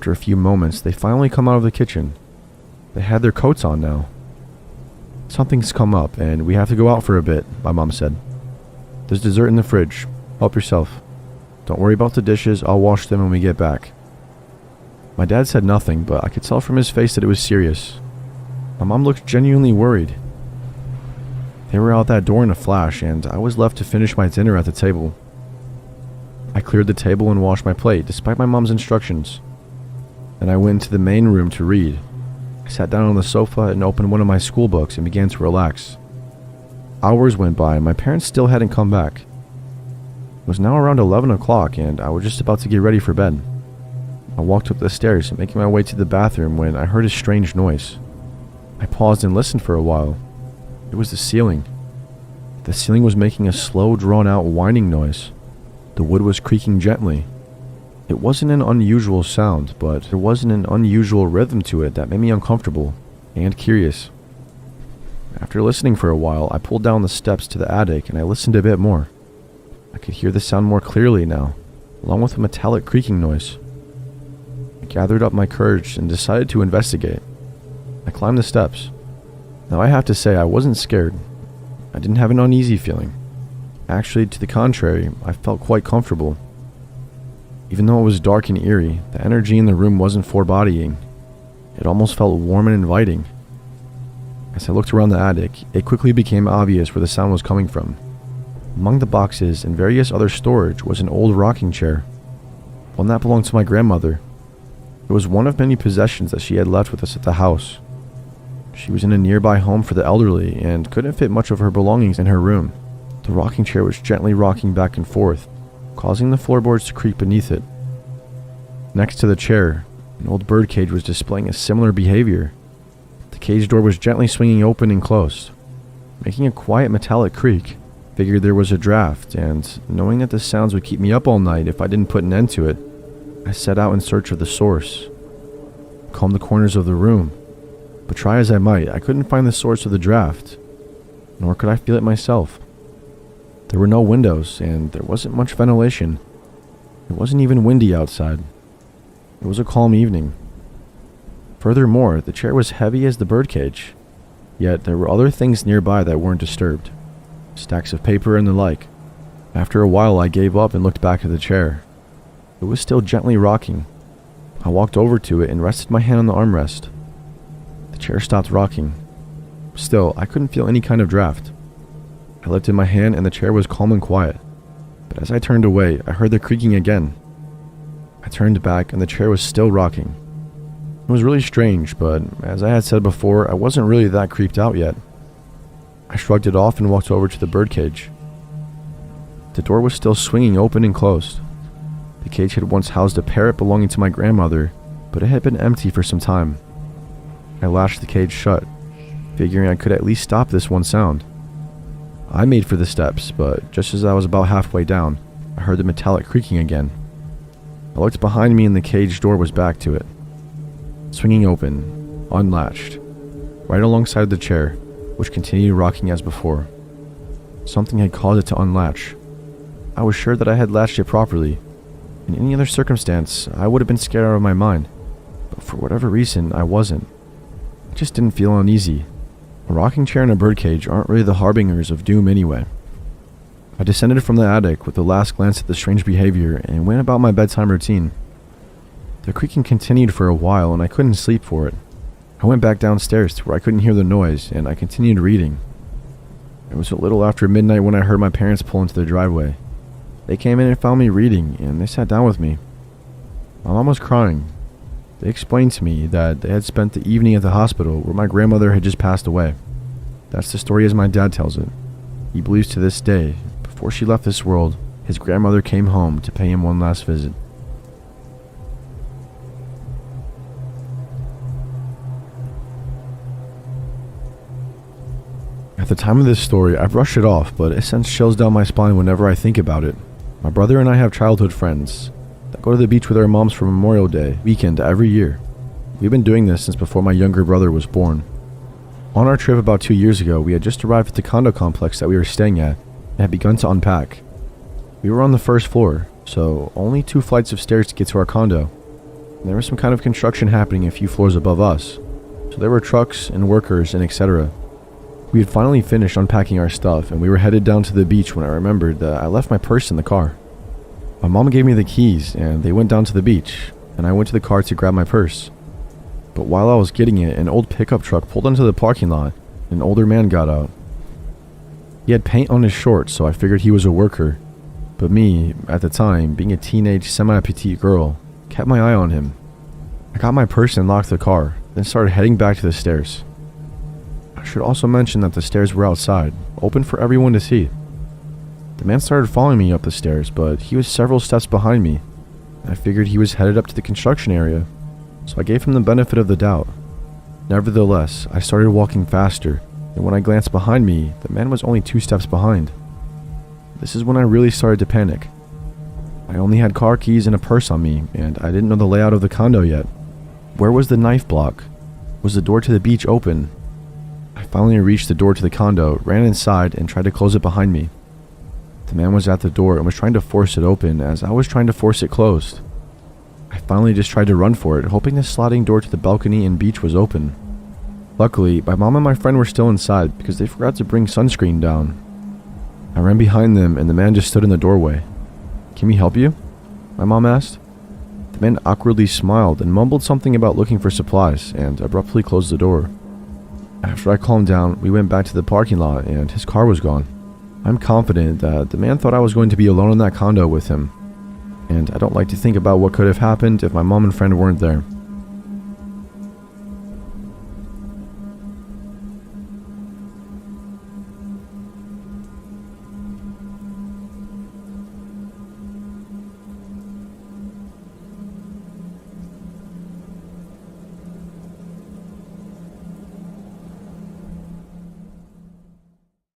After a few moments, they finally come out of the kitchen. They had their coats on now. "Something's come up, and we have to go out for a bit," my mom said. "There's dessert in the fridge. Help yourself. Don't worry about the dishes, I'll wash them when we get back." My dad said nothing, but I could tell from his face that it was serious. My mom looked genuinely worried. They were out that door in a flash, and I was left to finish my dinner at the table. I cleared the table and washed my plate, despite my mom's instructions. Then I went into the main room to read. I sat down on the sofa and opened one of my school books and began to relax. Hours went by and my parents still hadn't come back. It was now around 11 o'clock and I was just about to get ready for bed. I walked up the stairs, making my way to the bathroom when I heard a strange noise. I paused and listened for a while. It was the ceiling. The ceiling was making a slow, drawn-out whining noise. The wood was creaking gently. It wasn't an unusual sound, but there wasn't an unusual rhythm to it that made me uncomfortable and curious. After listening for a while, I pulled down the steps to the attic and I listened a bit more. I could hear the sound more clearly now, along with a metallic creaking noise. I gathered up my courage and decided to investigate. I climbed the steps. Now I have to say I wasn't scared. I didn't have an uneasy feeling. Actually, to the contrary, I felt quite comfortable. Even though it was dark and eerie, the energy in the room wasn't foreboding. It almost felt warm and inviting. As I looked around the attic, it quickly became obvious where the sound was coming from. Among the boxes and various other storage was an old rocking chair, one that belonged to my grandmother. It was one of many possessions that she had left with us at the house. She was in a nearby home for the elderly and couldn't fit much of her belongings in her room. The rocking chair was gently rocking back and forth, causing the floorboards to creak beneath it. Next to the chair, an old birdcage was displaying a similar behavior. The cage door was gently swinging open and closed, making a quiet metallic creak. Figured there was a draft, and knowing that the sounds would keep me up all night if I didn't put an end to it, I set out in search of the source. Combed the corners of the room, but try as I might, I couldn't find the source of the draft, nor could I feel it myself. There were no windows, and there wasn't much ventilation. It wasn't even windy outside. It was a calm evening. Furthermore, the chair was heavy as the birdcage, yet there were other things nearby that weren't disturbed. Stacks of paper and the like. After a while, I gave up and looked back at the chair. It was still gently rocking. I walked over to it and rested my hand on the armrest. The chair stopped rocking. Still, I couldn't feel any kind of draft. I lifted my hand and the chair was calm and quiet. But as I turned away, I heard the creaking again. I turned back and the chair was still rocking. It was really strange, but as I had said before, I wasn't really that creeped out yet. I shrugged it off and walked over to the birdcage. The door was still swinging open and closed. The cage had once housed a parrot belonging to my grandmother, but it had been empty for some time. I latched the cage shut, figuring I could at least stop this one sound. I made for the steps, but just as I was about halfway down, I heard the metallic creaking again. I looked behind me and the cage door was back to it, swinging open, unlatched, right alongside the chair, which continued rocking as before. Something had caused it to unlatch. I was sure that I had latched it properly. In any other circumstance, I would have been scared out of my mind, but for whatever reason, I wasn't. I just didn't feel uneasy. A rocking chair and a birdcage aren't really the harbingers of doom anyway. I descended from the attic with the last glance at the strange behavior and went about my bedtime routine. The creaking continued for a while and I couldn't sleep for it. I went back downstairs to where I couldn't hear the noise and I continued reading. It was a little after midnight when I heard my parents pull into the driveway. They came in and found me reading and they sat down with me. My mom was crying. They explained to me that they had spent the evening at the hospital where my grandmother had just passed away. That's the story as my dad tells it. He believes to this day, before she left this world, his grandmother came home to pay him one last visit. At the time of this story, I brush it off, but it sends chills down my spine whenever I think about it. My brother and I have childhood friends that go to the beach with our moms for Memorial Day weekend every year. We've been doing this since before my younger brother was born. On our trip about 2 years ago, we had just arrived at the condo complex that we were staying at and had begun to unpack. We were on the first floor, so only 2 flights of stairs to get to our condo. There was some kind of construction happening a few floors above us, so there were trucks and workers and etc. We had finally finished unpacking our stuff and we were headed down to the beach when I remembered that I left my purse in the car. My mom gave me the keys and they went down to the beach, and I went to the car to grab my purse. But while I was getting it, an old pickup truck pulled into the parking lot and an older man got out. He had paint on his shorts, so I figured he was a worker. But me, at the time, being a teenage semi-petite girl, kept my eye on him. I got my purse and locked the car, then started heading back to the stairs. I should also mention that the stairs were outside, open for everyone to see. The man started following me up the stairs, but he was several steps behind me. I figured he was headed up to the construction area, so I gave him the benefit of the doubt. Nevertheless, I started walking faster, and when I glanced behind me, the man was only 2 steps behind. This is when I really started to panic. I only had car keys and a purse on me, and I didn't know the layout of the condo yet. Where was the knife block? Was the door to the beach open? I finally reached the door to the condo, ran inside, and tried to close it behind me. The man was at the door and was trying to force it open as I was trying to force it closed. I finally just tried to run for it, hoping the sliding door to the balcony and beach was open. Luckily, my mom and my friend were still inside because they forgot to bring sunscreen down. I ran behind them and the man just stood in the doorway. "Can we help you?" my mom asked. The man awkwardly smiled and mumbled something about looking for supplies and abruptly closed the door. After I calmed down, we went back to the parking lot and his car was gone. I'm confident that the man thought I was going to be alone in that condo with him, and I don't like to think about what could have happened if my mom and friend weren't there.